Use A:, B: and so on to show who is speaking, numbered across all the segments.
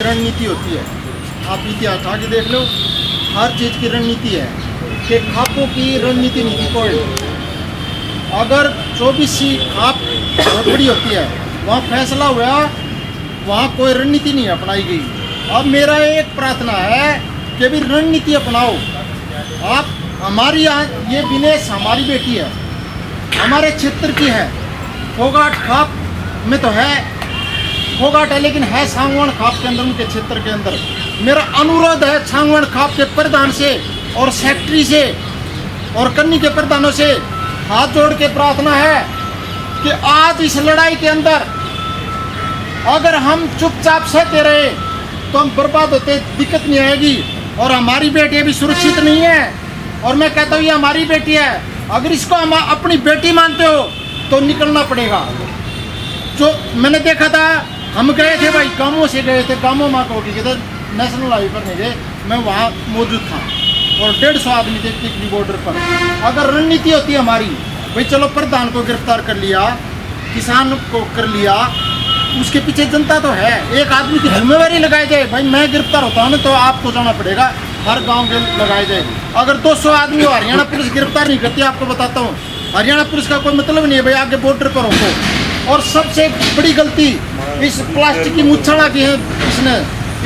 A: रणनीति होती है। आप इतिहास आगे देख लो, हर चीज़ की रणनीति है कि खापों की रणनीति नहीं थी कोई। अगर 24वीं खाप बहुत बड़ी होती है, वहाँ फैसला हुआ, वहाँ कोई रणनीति नहीं अपनाई गई। अब मेरा एक प्रार्थना है कि भी रणनीति अपनाओ। आप हमारी यहाँ ये विनेश हमारी बेटी है, हमारे क्षेत्र की है, फोगाट खाप में तो है, फोगाट है लेकिन है सांगवान खाप के अंदर, उनके क्षेत्र के अंदर। मेरा अनुरोध है सांगवान खाप के प्रधान से और सेक्रेटरी से और कन्नी के प्रधानों से हाथ जोड़ के प्रार्थना है कि आज इस लड़ाई के अंदर अगर हम चुपचाप सहते रहे तो हम बर्बाद होते, दिक्कत नहीं आएगी। और हमारी बेटी अभी सुरक्षित नहीं है, और मैं कहता हूँ ये हमारी बेटी है। अगर इसको हम अपनी बेटी मानते हो तो निकलना पड़ेगा। जो मैंने देखा था, हम गए थे भाई, गाँवों से गए थे, गाँवों माँ को गए थे, नेशनल हाईवे पर नहीं गए, मैं वहाँ मौजूद था और 150 आदमी थे टिकरी बॉर्डर पर। अगर रणनीति होती है हमारी, भाई चलो प्रधान को गिरफ्तार कर लिया, किसान को कर लिया, उसके पीछे जनता तो है, एक आदमी की जिम्मेवारी लगाई जाए। भाई मैं गिरफ्तार होता हूँ ना तो आपको जाना पड़ेगा, हर गांव के लगाई जाएगी। अगर 200 आदमी हो, हरियाणा पुलिस गिरफ्तार नहीं करती, आपको बताता हूँ, हरियाणा पुलिस का कोई मतलब नहीं है भाई आगे बॉर्डर पर हो। और सबसे बड़ी गलती इस प्लास्टिक की मुच्छड़ा की है,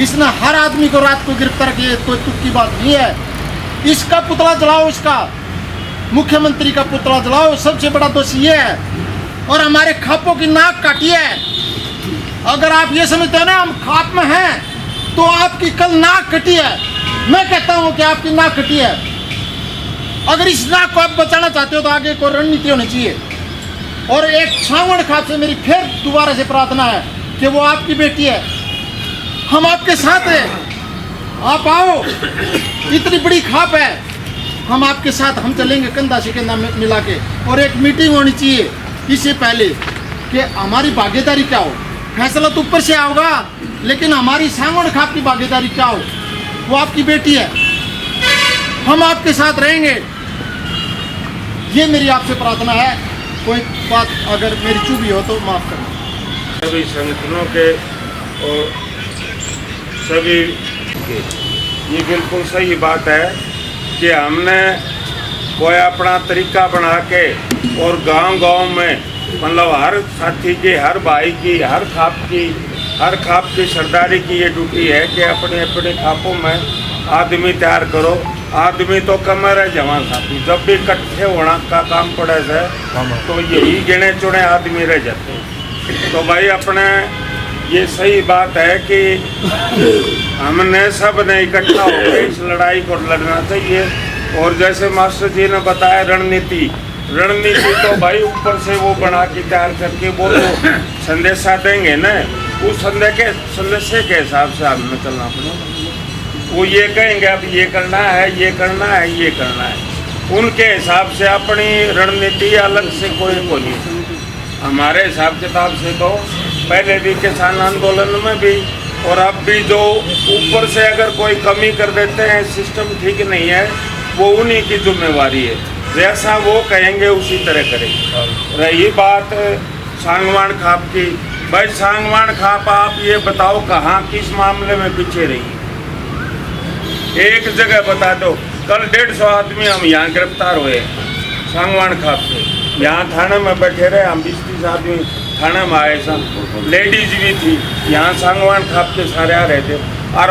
A: इसने हर आदमी को रात को गिरफ्तार किया, कोई तुक की बात नहीं है। इसका पुतला जलाओ, इसका मुख्यमंत्री का पुतला जलाओ, सबसे बड़ा दोषी ये है। और हमारे खापों की नाक काटी है। अगर आप ये समझते हो ना हम खाप में हैं तो आपकी कल नाक कटी है। मैं कहता हूँ कि आपकी नाक कटी है। अगर इस नाक को आप बचाना चाहते हो तो आगे कोई रणनीति होनी चाहिए। और एक सांगवान खाप से मेरी फिर दोबारा से प्रार्थना है कि वो आपकी बेटी है, हम आपके साथ हैं, आप आओ, इतनी बड़ी खाप है, हम आपके साथ, हम चलेंगे कंधा से कंधा मिला के। और एक मीटिंग होनी चाहिए इससे पहले कि हमारी भागीदारी क्या हो। फैसला तो ऊपर से होगा, लेकिन हमारी सांगवान खाप की भागीदारी क्या हो। वो आपकी बेटी है, हम आपके साथ रहेंगे। ये मेरी आपसे प्रार्थना है। कोई बात अगर मेरी चूकी हो तो माफ़ करना।
B: सभी संगठनों के और सभी के ये बिल्कुल सही बात है कि हमने कोई अपना तरीका बना के और गांव-गांव में मतलब हर साथी की, हर भाई की, हर खाप की सरदारी की ये ड्यूटी है कि अपने अपने खापों में आदमी तैयार करो। आदमी तो कम रहे जवान साथी, जब भी इकट्ठे होना का काम पड़े से तो यही गिने चुने आदमी रह जाते हैं। तो भाई अपने ये सही बात है कि हमने सब ने इकट्ठा होकर इस लड़ाई को लड़ना चाहिए। और जैसे मास्टर जी ने बताया रणनीति तो भाई ऊपर से वो बना के तैयार करके वो तो संदेशा देंगे ना, उस संदेश के हिसाब से हमें चलना पड़ेगा। वो ये कहेंगे अब ये करना है, ये करना है, ये करना है, उनके हिसाब से अपनी रणनीति अलग से कोई को नहीं। हमारे हिसाब किताब से तो पहले भी किसान आंदोलन में भी और अब भी जो ऊपर से अगर कोई कमी कर देते हैं, सिस्टम ठीक नहीं है, वो उन्हीं की जिम्मेवारी है। जैसा वो कहेंगे उसी तरह करेंगे। रही बात सांगवान खाप की, भाई सांगवान खाप आप ये बताओ कहाँ किस मामले में पीछे रही? एक जगह बता दो। कल 150 आदमी हम यहाँ गिरफ्तार हुए सांगवान खाप से। यहाँ थाने में बैठे रहे हम, 20-30 आदमी थाने में आए सब, लेडीज भी थी यहाँ सांगवान खाप के सारे आ रहे थे।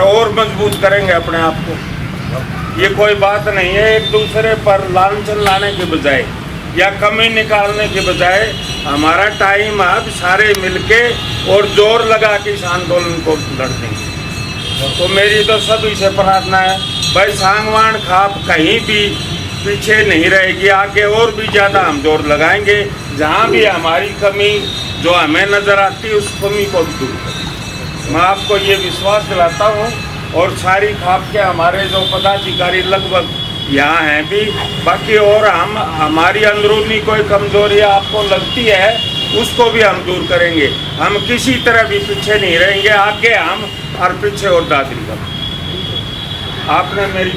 B: और मजबूत करेंगे अपने आप को। ये कोई बात नहीं है एक दूसरे पर लांछन लाने के बजाय या कमी निकालने के बजाय हमारा टाइम अब सारे मिलके और जोर लगा के इस आंदोलन को लड़ देंगे। तो मेरी तो सभी से प्रार्थना है भाई सांगवान खाप कहीं भी पीछे नहीं रहेगी, आगे और भी ज़्यादा हम जोर लगाएंगे। जहाँ भी हमारी कमी जो हमें नज़र आती है उस कमी को भी दूर करेंगे। मैं आपको ये विश्वास दिलाता हूँ। और सारी खाप के हमारे जो पदाधिकारी लगभग यहाँ हैं भी, बाकी और हम हमारी अंदरूनी कोई कमजोरी आपको लगती है उसको भी हम दूर करेंगे। हम किसी तरह भी पीछे नहीं रहेंगे, आगे हम और पीछे और दादरी कर। आपने मेरी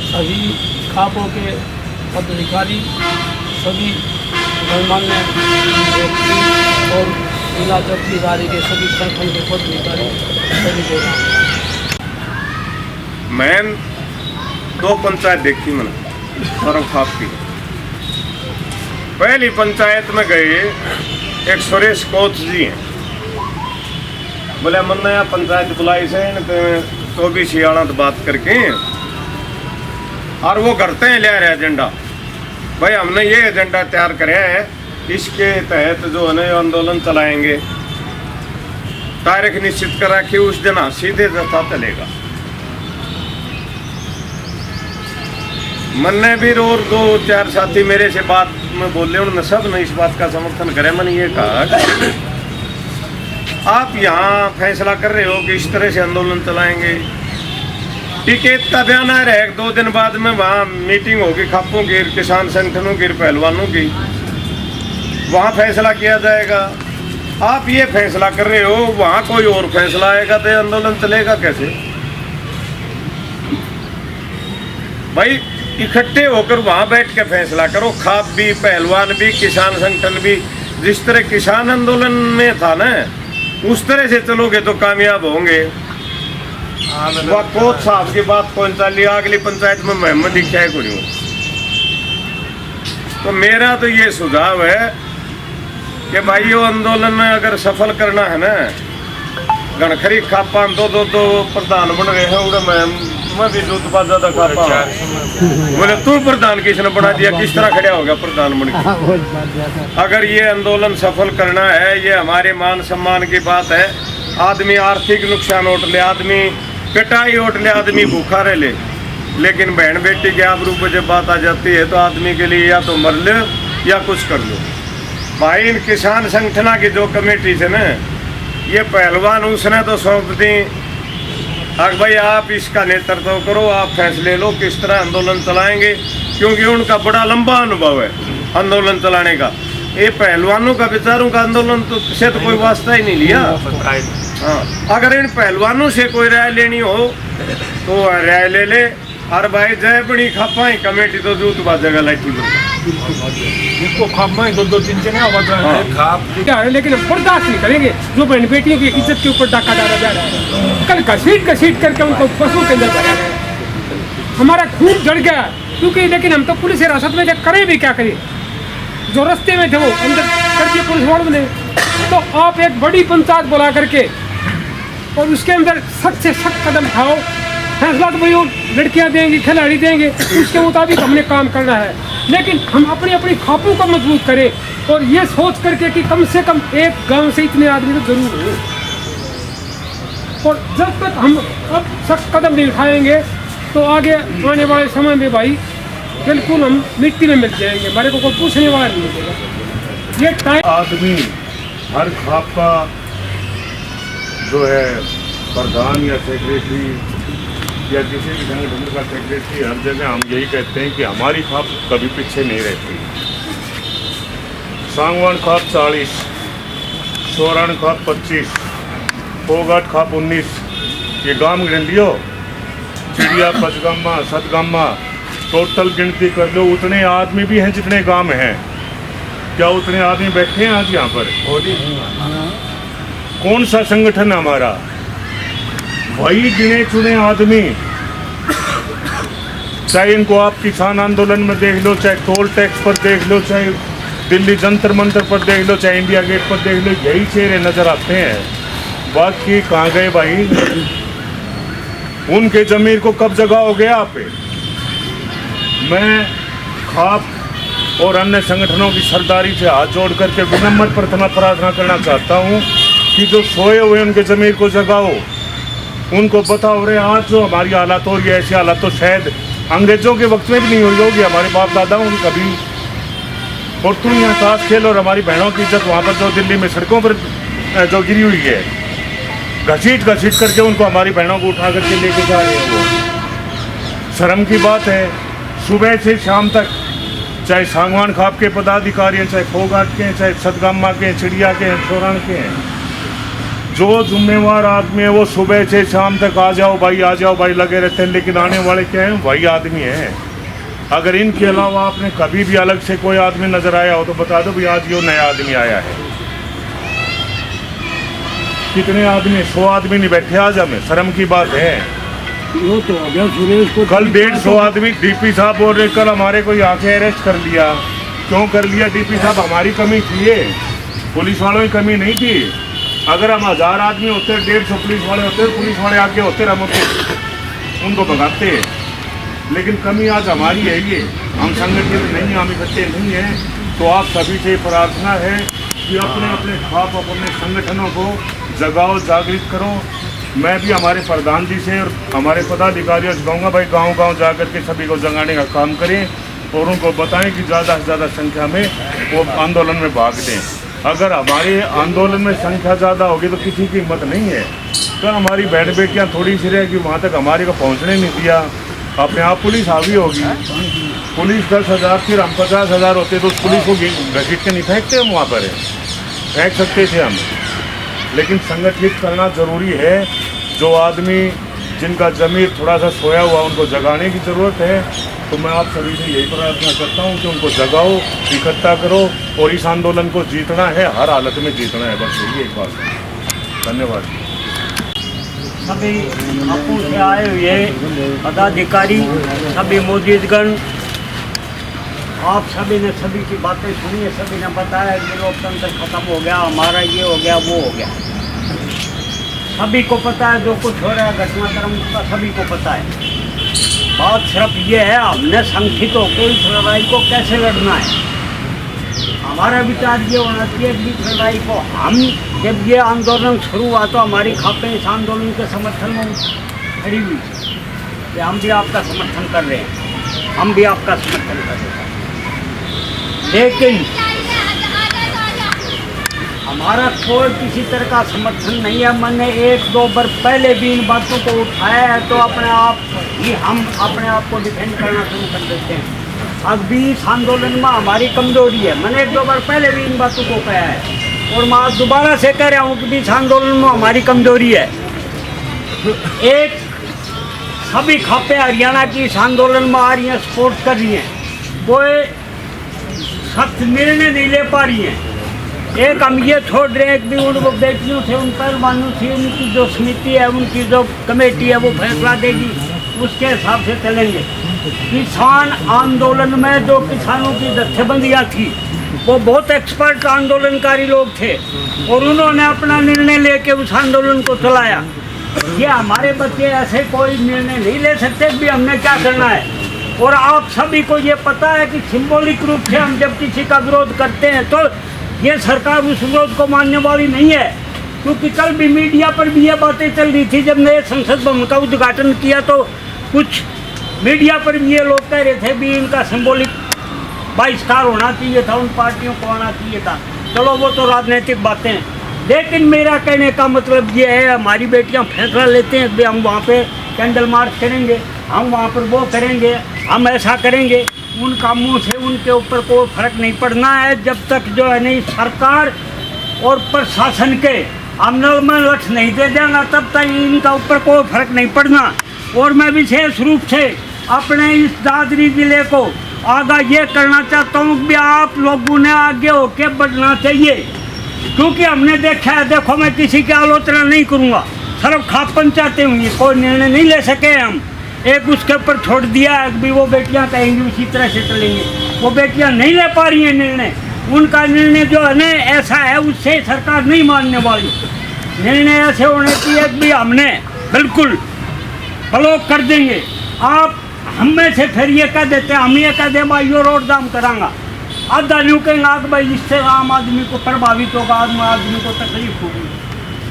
C: सभी खापों के पदाधिकारी, सभी गणमान्य व्यक्ति और जिला चौकीदारी के सभी संगठन के पदाधिकारी सभी को
B: मैं 2 पंचायत देखी मैंने सरम खाप की। पहली पंचायत में गए, एक सुरेश कोच जी हैं, बोले मन नया पंचायत बुलाई से 24 सियाणा तो बात करके, और वो करते हैं ले रहे एजेंडा। भाई हमने ये एजेंडा तैयार करे है, इसके तहत जो है ना आंदोलन चलाएंगे, तारीख निश्चित करा कि उस दिन सीधे जथा चलेगा। मैंने भी और 2-4 साथी मेरे से बात में बोले, उन्होंने सब ने इस बात का समर्थन करे। मैंने ये कहा आप यहाँ फैसला कर रहे हो कि इस तरह से आंदोलन चलाएंगे, टिकट का बयान आ रहा है, 2 दिन बाद में वहाँ मीटिंग होगी खापों की, किसान संगठनों की, पहलवानों की, वहाँ फैसला किया जाएगा। आप ये फैसला कर रहे हो, वहाँ कोई और फैसला आएगा तो आंदोलन चलेगा कैसे? भाई इकट्ठे होकर वहाँ बैठ के फैसला करो। खाप भी, पहलवान भी, किसान संगठन भी, जिस तरह किसान आंदोलन में था ना, उस तरह से चलोगे तो कामयाब होंगे। वह कोच साहब की बात कौन सा लिया, अगली पंचायत में मोहम्मद दिखा है कुछ। तो मेरा तो ये सुझाव है कि भाई वो आंदोलन में अगर सफल करना है ना, गणखरी खापा 2 प्रधान बन रहे हैं, मैं भी दूध बाजा का खापा। बोले तू प्रधान किसने बना दिया, किस तरह खड़ा हो गया प्रधान बन के? अगर ये आंदोलन सफल करना है, ये हमारे मान सम्मान की बात है। आदमी आर्थिक नुकसान उठ ले, आदमी पिटाई उठ ले, आदमी भूखा रह ले, लेकिन बहन बेटी के आबरू पर जब बात आ जाती है तो आदमी के लिए या तो मर लो या कुछ कर लो। भाई इन किसान संगठन की जो कमेटी से ना, ये पहलवान उसने तो सौंप दी, अब भाई आप इसका नेतृत्व करो, आप फैसले लो किस तरह आंदोलन चलाएंगे, क्योंकि उनका बड़ा लंबा अनुभव है आंदोलन चलाने का। ये पहलवानों का बेचारों का आंदोलन तो से तो कोई वास्ता ही नहीं लिया। हाँ, अगर इन पहलवानों से कोई राय लेनी हो तो राय ले ले। और भाई जय बड़ी खापाई कमेटी तो जूत बाजेगा लाइटी
C: इसको खाप में 2-3 आवाज है, लेकिन हम बर्दाश्त नहीं करेंगे जो बहन बेटियों की इज्जत के ऊपर डाका डाला जा रहा है। कल घसीट करके उनको पशु के अंदर भरा गया, हमारा खून जड़ गया, क्योंकि लेकिन हम तो पुलिस हिरासत में करें भी क्या करें, जो रास्ते में थे वो अंदर कर दिए पुलिस वालों ने। तो आप एक बड़ी पंचायत बुला करके और उसके अंदर सख्त से सख्त कदम उठाओ, फैसला तो वही लड़कियां देंगी, खिलाड़ी देंगे, उसके मुताबिक हमने काम करना है। लेकिन हम अपनी खापों को मजबूत करें और ये सोच करके कि कम से कम एक गांव से इतने आदमी तो जरूर हो। और जब तक हम अब सख्त कदम नहीं उठाएंगे तो आगे आने वाले समय में भाई बिल्कुल हम मिट्टी में मिल जाएंगे, हमारे को कोई पूछने वाला नहीं मिलेगा। ये टाइम
D: आदमी हर खाप का जो है प्रधान या सेक्रेटरी या किसी भी संगठन का सेक्रेटरी, हर जगह हम यही कहते हैं कि हमारी खाप कभी पीछे नहीं रहती। सांगवान खाप 40, सोरान खाप 25, फोगाट खाप 19, ये गांव गिन लियो, चिड़िया पचगामा सतगामा, टोटल गिनती कर लो, उतने आदमी भी हैं जितने गांव हैं। क्या उतने आदमी बैठे हैं आज यहाँ पर? कौन सा संगठन हमारा? वही गिने चुने आदमी, चाहे इनको आप किसान आंदोलन में देख लो, चाहे टोल टैक्स पर देख लो, चाहे दिल्ली जंतर मंतर पर देख लो, चाहे इंडिया गेट पर देख लो, यही चेहरे नजर आते हैं। बाकी कहाँ गए भाई? उनके जमीर को कब जगाओगे आप? मैं खाप और अन्य संगठनों की सरदारी से हाथ जोड़ करके विनम्र प्रार्थना करना चाहता हूँ कि जो सोए हुए उनके जमीर को जगाओ, उनको बताओ रे आज जो हमारी हालात हो रही है, ऐसी हालात तो शायद अंग्रेजों के वक्त में भी नहीं हुई होगी, हमारे बाप दादाओं की कभी। और तुम यहाँ ताश खेल और हमारी बहनों की इज्जत वहाँ पर जो दिल्ली में सड़कों पर जो गिरी हुई है, घसीट करके उनको हमारी बहनों को उठा करके लेके जा रहे हैं। वो शर्म की बात है। सुबह से शाम तक चाहे सांगवान खाप के पदाधिकारी हैं, चाहे फोगाट के हैं, चाहे सतगामा के हैं, चिड़िया के हैं, सोरान के हैं, जो जिम्मेवार आदमी है वो सुबह से शाम तक आ जाओ भाई लगे रहते हैं। लेकिन आने वाले क्या हैं? वही आदमी हैं। अगर इनके अलावा आपने कभी भी अलग से कोई आदमी नजर आया हो तो बता दो भाई आज यो नया आदमी आया है। कितने आदमी, 100 आदमी नहीं बैठे आज हमें, शर्म की बात है।
E: वो तो हो गया सुरेश को।
D: कल 150 आदमी, डीपी साहब बोल रहे कल हमारे को आके अरेस्ट कर लिया। क्यों कर लिया डीपी साहब? हमारी कमी थी ये, पुलिस वालों की कमी नहीं थी। अगर हम 1000 आदमी होते, 150 पुलिस वाले होते, पुलिस वाले आके होते, हम उनको भगाते। लेकिन कमी आज हमारी है ये, हम संगठित नहीं हैं, हम इकट्ठे नहीं हैं। तो आप सभी से प्रार्थना है कि अपने अपने खिलाफ अपने संगठनों को जगाओ, जागृत करो। मैं भी हमारे प्रधान जी से और हमारे पदाधिकारियों से कहूँगा भाई गांव गांव जा कर के सभी को जगाने का काम करें और उनको बताएं कि ज़्यादा से ज़्यादा संख्या में वो आंदोलन में भाग दें। अगर हमारे आंदोलन में संख्या ज़्यादा होगी तो किसी की हिम्मत नहीं है। तो हमारी बहन बेटियाँ थोड़ी सी रहेगी, वहाँ तक हमारे को पहुँचने नहीं दिया। अपने आप पुलिस हावी होगी, पुलिस 10,000 फिर हम 50,000 होते तो उस पुलिस को घसीट के नहीं फेंकते हम, वहाँ पर फेंक सकते थे हम। लेकिन संगठित करना ज़रूरी है। जो आदमी जिनका ज़मीर थोड़ा सा सोया हुआ उनको जगाने की ज़रूरत है। तो मैं आप सभी से यही प्रार्थना करता हूँ कि उनको जगाओ, इकट्ठा करो और इस आंदोलन को जीतना है, हर हालत में जीतना है। बस यही एक बात है। धन्यवाद।
E: सभी आपू से आए हुए पदाधिकारी, सभी मौजूदगण, आप सभी ने सभी की बातें सुनी है। सभी ने बताया कि लोकतंत्र खत्म हो गया, हमारा ये हो गया, वो हो गया। सभी को पता है जो कुछ हो रहा है घटनाक्रम का, सभी को पता है। बात सिर्फ ये है हमने संगठित होकर इस लड़ाई को कैसे लड़ना है। हमारा विचार ये होना चाहिए कि इस लड़ाई को हम, जब ये आंदोलन शुरू हुआ तो हमारी खापें इस आंदोलन के समर्थन में खड़ी हुई कि हम भी आपका समर्थन कर रहे हैं, हम भी आपका समर्थन कर रहे हैं। लेकिन हमारा कोई किसी तरह का समर्थन नहीं है। मैंने 1-2 बार पहले भी इन बातों को उठाया है, तो अपने आप ही हम अपने आप को डिफेंड करना शुरू कर देते हैं। अब भी इस आंदोलन में हमारी कमजोरी है। मैंने 1-2 बार पहले भी इन बातों को कहा है और मैं आज दोबारा से कह रहा हूँ कि इस आंदोलन में हमारी कमजोरी है। एक, सभी खापें हरियाणा की इस आंदोलन में आ रही हैं, सपोर्ट कर रही हैं, कोई सख्त निर्णय नहीं ले पा रही हैं। एक हम ये छोड़ रहे हैं कि उनको बेटियों से, उन पहलवानों से, उनकी जो समिति है, उनकी जो कमेटी है वो फैसला देगी, उसके हिसाब से चलेंगे। किसान आंदोलन में जो किसानों की जत्थेबंदियाँ थी वो बहुत एक्सपर्ट आंदोलनकारी लोग थे और उन्होंने अपना निर्णय लेके उस आंदोलन को चलाया। ये हमारे बच्चे ऐसे कोई निर्णय नहीं ले सकते भी हमने क्या करना है। और आप सभी को ये पता है कि सिंबॉलिक रूप से हम जब किसी का विरोध करते हैं तो ये सरकार उस विरोध को मानने वाली नहीं है। क्योंकि कल भी मीडिया पर भी ये बातें चल रही थी, जब नए संसद भवन का उद्घाटन किया तो कुछ मीडिया पर भी ये लोग कह रहे थे भी इनका सिंबॉलिक बहिष्कार होना चाहिए था, उन पार्टियों को आना चाहिए था। चलो वो तो राजनीतिक बातें हैं, लेकिन मेरा कहने का मतलब ये है, हमारी बेटियां फैसला लेते हैं कि हम वहाँ पे कैंडल मार्च करेंगे, हम वहाँ पर वो करेंगे, हम ऐसा करेंगे। उन कामों से उनके ऊपर कोई फर्क नहीं पड़ना है जब तक जो है नहीं सरकार और प्रशासन के अमल में लक्ष्य नहीं दे देगा, तब तक इनका ऊपर कोई फर्क नहीं पड़ना। और मैं विशेष रूप से अपने इस दादरी जिले को आगे ये करना चाहता हूँ कि आप लोगों ने आगे होके बढ़ना चाहिए। क्योंकि हमने देखा है, देखो मैं किसी की आलोचना नहीं करूँगा, सिर्फ खाप पंचायतें हुई, कोई निर्णय नहीं ले सके हम। एक उसके ऊपर छोड़ दिया है कि वो बेटियां कहेंगी उसी तरह से चलेंगे, वो बेटियां नहीं ले पा रही हैं निर्णय। उनका निर्णय जो है ना ऐसा है, उससे सरकार नहीं मानने वाली। निर्णय ऐसे होने चाहिए कि हमने बिल्कुल ब्लॉक कर देंगे। आप हम में से फिर ये कह देते हैं, हम ये कह दें भाई यो रोड जाम करांगा, आधा न्यू कहेंगे कि भाई इससे आम आदमी को प्रभावित होगा, आम आदमी को तकलीफ होगी।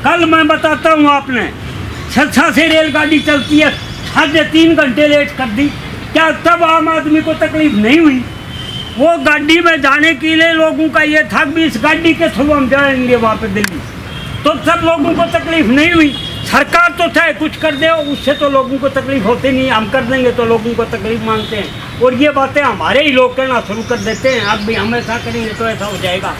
E: कल मैं बताता हूँ, आपने सिरसा से रेलगाड़ी चलती है, 3.5 घंटे लेट कर दी, क्या तब आम आदमी को तकलीफ नहीं हुई? वो गाड़ी में जाने के लिए लोगों का ये था कि इस गाड़ी के थ्रू हम जाएंगे वहाँ पे दिल्ली, तो सब लोगों को तकलीफ नहीं हुई। सरकार तो चाहे कुछ कर दे, उससे तो लोगों को तकलीफ होती नहीं, हम कर देंगे तो लोगों को तकलीफ मानते हैं। और ये बातें हमारे ही लोग कहना शुरू कर देते हैं, अब भी हम ऐसा करेंगे तो ऐसा हो जाएगा।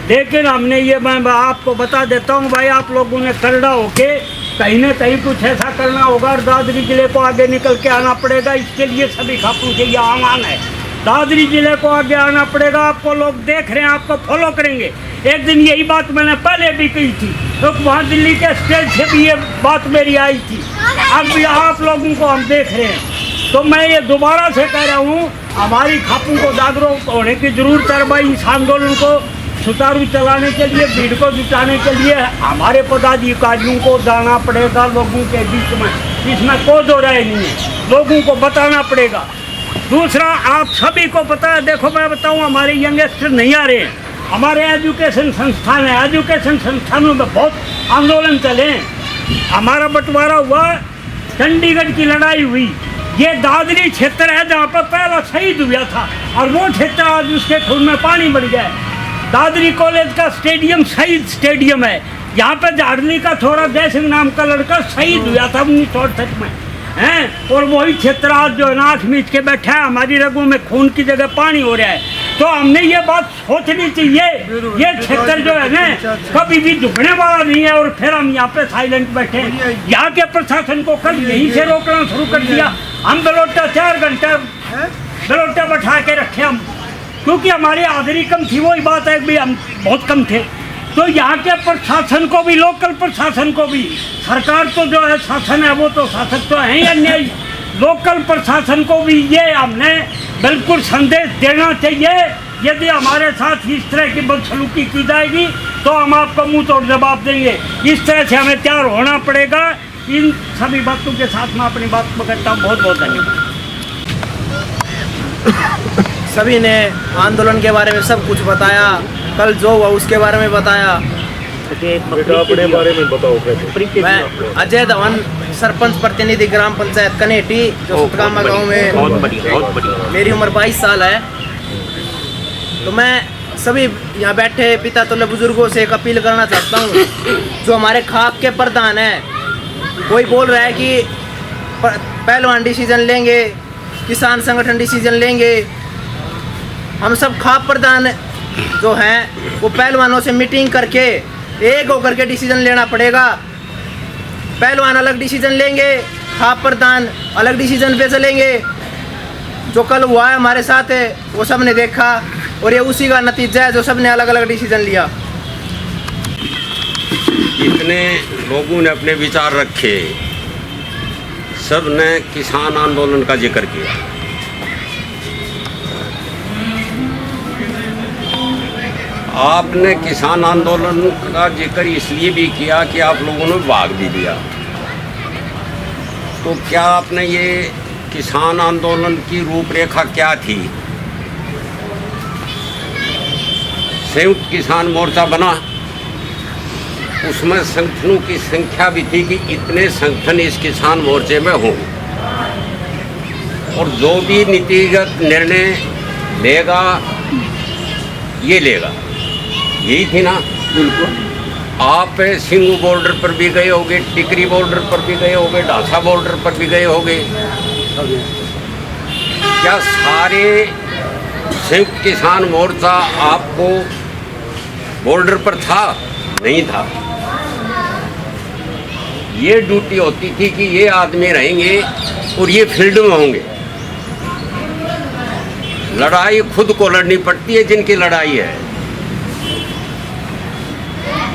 E: लेकिन हमने ये, मैं आपको बता देता हूँ भाई, आप लोगों ने करड़ा होके कहीं ना कहीं कुछ ऐसा करना होगा और दादरी जिले को आगे निकल के आना पड़ेगा। इसके लिए सभी खापों से ये आह्वान है दादरी जिले को आगे आना पड़ेगा। आपको लोग देख रहे हैं, आपको फॉलो करेंगे। एक दिन यही बात मैंने पहले भी कही थी, तो वहाँ दिल्ली के स्टेज से भी ये बात मेरी आई थी। अब भी आप लोगों को हम देख रहे हैं, तो मैं ये दोबारा से कह रहा हूँ, हमारी खापों को जागरूक होने की जरूरत है भाई। इस आंदोलन को सुचारू चलाने के लिए, भीड़ को जुटाने के लिए हमारे पदाधिकारियों को जाना पड़ेगा लोगों के बीच में। इसमें कोई दो राय नहीं है, लोगों को बताना पड़ेगा। दूसरा, आप सभी को पता है, देखो मैं बताऊं, हमारे यंगस्टर नहीं आ रहे हैं। हमारे एजुकेशन संस्थान है, एजुकेशन संस्थानों में बहुत आंदोलन चले हैं। हमारा बंटवारा हुआ, चंडीगढ़ की लड़ाई हुई, ये दादरी क्षेत्र है जहाँ पर पहला शहीद हुआ था, और वो क्षेत्र आज उसके खून में पानी बढ़ गया है। दादरी कॉलेज का स्टेडियम शहीद स्टेडियम है। यहाँ पे झाड़ली का छोरा जय सिंह नाम का लड़का शहीद हुआ था 1968 में, हैं। और वही क्षेत्र आज जो नाक मीच के बैठा है, हमारी रगों में खून की जगह पानी हो रहा है। तो हमने ये बात सोचनी चाहिए, ये क्षेत्र जो है ना कभी भी झुकने वाला नहीं है। और फिर हम यहाँ पे साइलेंट बैठे हैं। यहाँ के प्रशासन को कल यहीं से रोकना शुरू कर दिया। हम बेलोटा 4 घंटे बेलोटा बैठा के रखे हम, क्योंकि हमारी हाजिरी कम थी। वही बात है भी हम बहुत कम थे। तो यहाँ के प्रशासन को भी, लोकल प्रशासन को भी, सरकार तो जो है शासन है वो तो शासक तो है ही अन्यायी, लोकल प्रशासन को भी ये हमने बिल्कुल संदेश देना चाहिए। यदि हमारे साथ इस तरह की बदसलूकी की जाएगी तो हम आपको मुंह तोड़ जवाब देंगे। इस तरह से हमें तैयार होना पड़ेगा। इन सभी बातों के साथ मैं अपनी बात को कहता हूँ। बहुत बहुत धन्यवाद।
F: सभी ने आंदोलन के बारे में सब कुछ बताया, कल जो हुआ उसके बारे में बताया।
D: बेटा अपने बारे में बताओ कैसे।
F: मैं अजय धवन, सरपंच प्रतिनिधि ग्राम पंचायत कनेटी, जो सुतगामा गाँव में।
D: बहुत बढ़िया।
F: मेरी उम्र 22 साल है। तो मैं सभी यहाँ बैठे पिता तुल्य बुजुर्गों से एक अपील करना चाहता हूँ। जो हमारे खाप के प्रधान हैं, कोई बोल रहा है कि पहलवान डिसीजन लेंगे, किसान संगठन डिसीजन लेंगे। हम सब खाप प्रधान जो हैं वो पहलवानों से मीटिंग करके एक होकर के डिसीजन लेना पड़ेगा। पहलवान अलग डिसीजन लेंगे, खाप प्रधान अलग डिसीजन पे चलेंगे। जो कल हुआ है हमारे साथ है वो सब ने देखा, और ये उसी का नतीजा है जो सब ने अलग अलग डिसीजन लिया।
G: इतने लोगों ने अपने विचार रखे, सब ने किसान आंदोलन का जिक्र किया। आपने किसान आंदोलन का जिक्र इसलिए भी किया कि आप लोगों ने भाग भी लिया। तो क्या आपने ये किसान आंदोलन की रूपरेखा क्या थी? संयुक्त किसान मोर्चा बना, उसमें संगठनों की संख्या भी थी कि इतने संगठन इस किसान मोर्चे में हों, और जो भी नीतिगत निर्णय लेगा ये लेगा, यही थी ना। बिल्कुल। आप सिंगू बॉर्डर पर भी गए होगे, टिकरी बॉर्डर पर भी गए होगे, ढासा बॉर्डर पर भी गए होगे। क्या सारे संयुक्त किसान मोर्चा आपको बॉर्डर पर था? नहीं था। ये ड्यूटी होती थी कि ये आदमी रहेंगे और ये फील्ड में होंगे। लड़ाई खुद को लड़नी पड़ती है जिनकी लड़ाई है।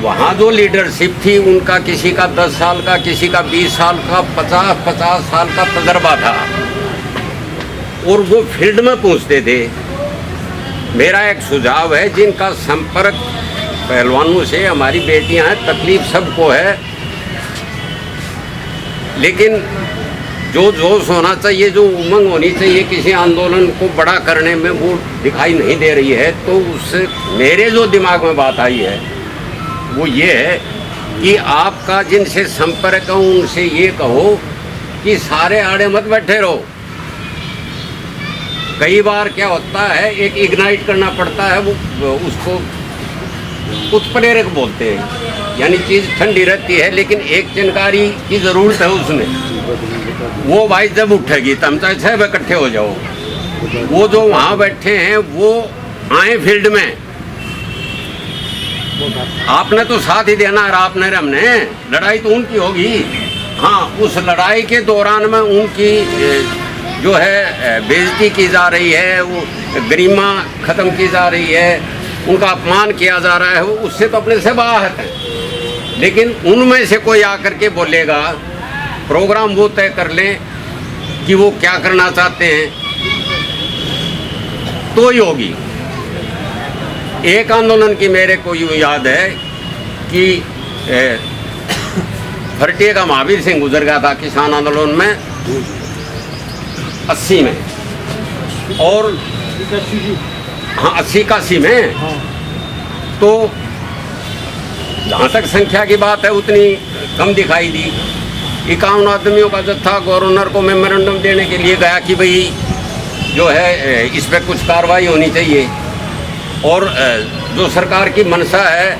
G: वहाँ जो लीडरशिप थी उनका किसी का 10 साल का, किसी का 20 साल का, 50 साल का तजर्बा था, और वो फील्ड में पहुँचते थे। मेरा एक सुझाव है, जिनका संपर्क पहलवानों से, हमारी बेटियां हैं, तकलीफ सबको है, लेकिन जो जोश होना चाहिए, जो उमंग होनी चाहिए किसी आंदोलन को बड़ा करने में, वो दिखाई नहीं दे रही है। तो उससे मेरे जो दिमाग में बात आई है वो ये है कि आपका जिनसे संपर्क है उनसे ये कहो कि सारे आड़े मत बैठे रहो। कई बार क्या होता है, एक इग्नाइट करना पड़ता है, वो उसको उत्प्रेरक बोलते हैं, यानी चीज़ ठंडी रहती है लेकिन एक चिनकारी की ज़रूरत है उसमें। वो भाई जब उठेगी तब चाहे 6 इकट्ठे हो जाओ। वो जो वहाँ बैठे हैं वो आए फील्ड में, आपने तो साथ ही देना है। आपने हमने लड़ाई तो उनकी होगी। हाँ, उस लड़ाई के दौरान में उनकी जो है बेइज्जती की जा रही है, वो गरिमा ख़त्म की जा रही है, उनका अपमान किया जा रहा है, वो उससे तो अपने से बाहर है। लेकिन उनमें से कोई आकर के बोलेगा, प्रोग्राम वो तय कर लें कि वो क्या करना चाहते हैं तो ही होगी। एक आंदोलन की मेरे को यूँ याद है कि फरटिया का महावीर सिंह गुजर गया था किसान आंदोलन में 80 में, और हाँ 80-81 में। तो जहाँ तक संख्या की बात है उतनी कम दिखाई दी। 51 आदमियों का जत्था गवर्नर को मेमोरेंडम देने के लिए गया कि भाई जो है इस पर कुछ कार्रवाई होनी चाहिए, और जो सरकार की मंशा है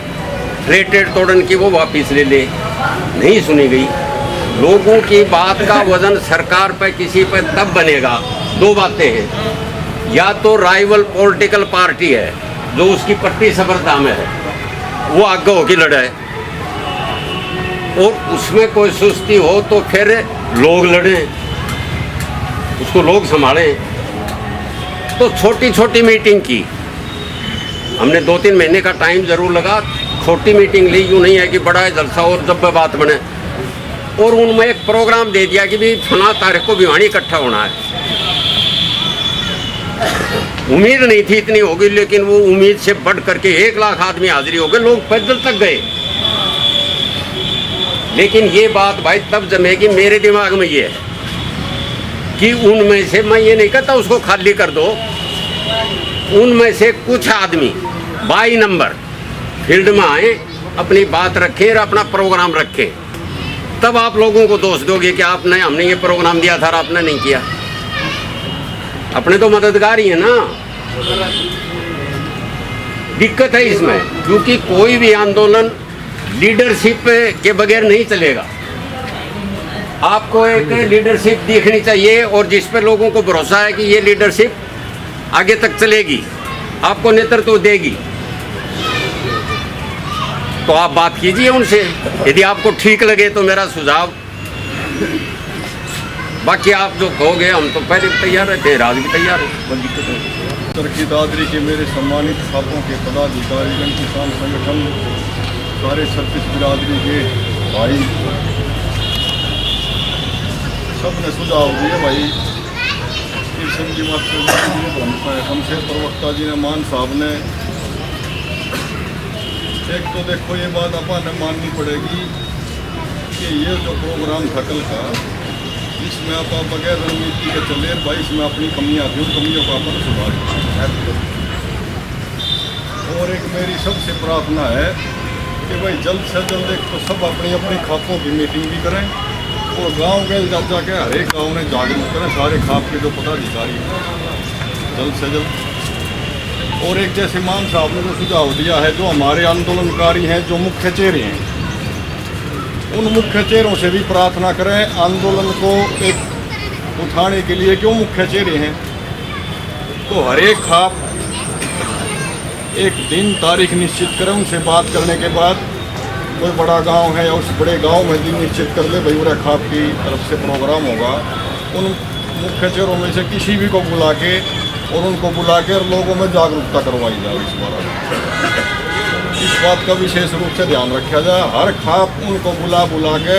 G: रेटेड तोड़न की वो वापस ले ले, नहीं सुनी गई। लोगों की बात का वजन सरकार पर किसी पर तब बनेगा, दो बातें हैं, या तो राइवल पॉलिटिकल पार्टी है जो उसकी पट्टी सबरदा में है, वो आगे होकर लड़े, और उसमें कोई सुस्ती हो तो फिर लोग लड़ें, उसको लोग संभालें। तो छोटी छोटी मीटिंग की हमने 2-3 महीने का टाइम ज़रूर लगा, छोटी मीटिंग ली, यूँ नहीं है कि बड़ा जलसा और जब बात बने। और उनमें एक प्रोग्राम दे दिया कि भाई फला तारीख को भिवानी इकट्ठा होना है। उम्मीद नहीं थी इतनी होगी, लेकिन वो उम्मीद से बढ़ करके 1 लाख आदमी हाजिरी हो गए, लोग पैदल तक गए। लेकिन ये बात भाई तब जमेगी, मेरे दिमाग में ये है कि उनमें से, मैं ये नहीं कहता उसको खाली कर दो, उनमें से कुछ आदमी बाई नंबर फील्ड में आए, अपनी बात रखें और अपना प्रोग्राम रखें, तब आप लोगों को दोष दोगे कि आपने, हमने ये प्रोग्राम दिया था और आपने नहीं किया। अपने तो मददगार ही है ना। दिक्कत है इसमें, क्योंकि कोई भी आंदोलन लीडरशिप के बगैर नहीं चलेगा। आपको एक लीडरशिप दिखनी चाहिए, और जिस पे लोगों को भरोसा है कि ये लीडरशिप आगे तक चलेगी, आपको नेतृत्व देगी, तो आप बात कीजिए उनसे। यदि आपको ठीक लगे तो मेरा सुझाव, बाकी आप जो कहोगे हम तो पहले भी तैयार रहते हैं, आज भी तैयार है, कोई दिक्कत नहीं।
H: तरक्की दादरी के मेरे सम्मानित खापों के पदाधिकारीगण, किसान संगठन, सारे सर्विस बिरादरी के भाई, सब ने सुझाव दिए भाई। सिंह जी हमसे प्रवक्ता जी ने, मान साहब ने, एक तो देखो ये बात अपन माननी पड़ेगी कि ये जो प्रोग्राम था कल का, इसमें आप बगैर रणनीति के चले भाई, इसमें अपनी कमियां थी, उन कमियों का अपन सुधार। और एक मेरी सबसे प्रार्थना है कि भाई जल्द से जल्द एक तो सब अपनी अपनी खापों की मीटिंग भी करें, और गांव के जाके हर एक गाँव में जागरूक करें सारे खाप के जो पदाधिकारी हैं, जल्द से जल्द। और एक जैसे मान साहब ने जो सुझाव दिया है, जो हमारे आंदोलनकारी हैं, जो मुख्य चेहरे हैं, उन मुख्य चेहरों से भी प्रार्थना करें आंदोलन को एक उठाने के लिए। क्यों मुख्य चेहरे हैं तो हर एक खाप एक दिन तारीख निश्चित करें, उनसे बात करने के बाद कोई बड़ा गांव है या उस बड़े गांव में दिन निश्चित कर ले, भाई पूरा खाप की तरफ से प्रोग्राम होगा। उन मुख्य चेहरों में से किसी भी को बुला के, और उनको बुला के और लोगों में जागरूकता करवाई जाए। इस बार इस बात का विशेष रूप से ध्यान रखा जाए। हर खाप उनको बुला के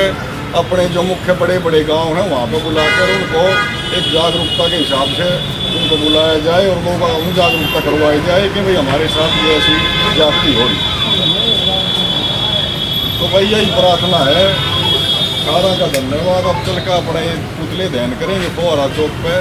H: अपने जो मुख्य बड़े बड़े गांव हैं वहाँ पर बुला कर उनको एक जागरूकता के हिसाब से उनको बुलाया जाए, और लोगों को जागरूकता करवाई जाए कि भाई हमारे साथ ये ऐसी जाति हो रही। तो भाई यही प्रार्थना है। सारा का धन्यवाद। अब चल कर अपने पुतले ध्यान करेंगे फुहारा चौक पे।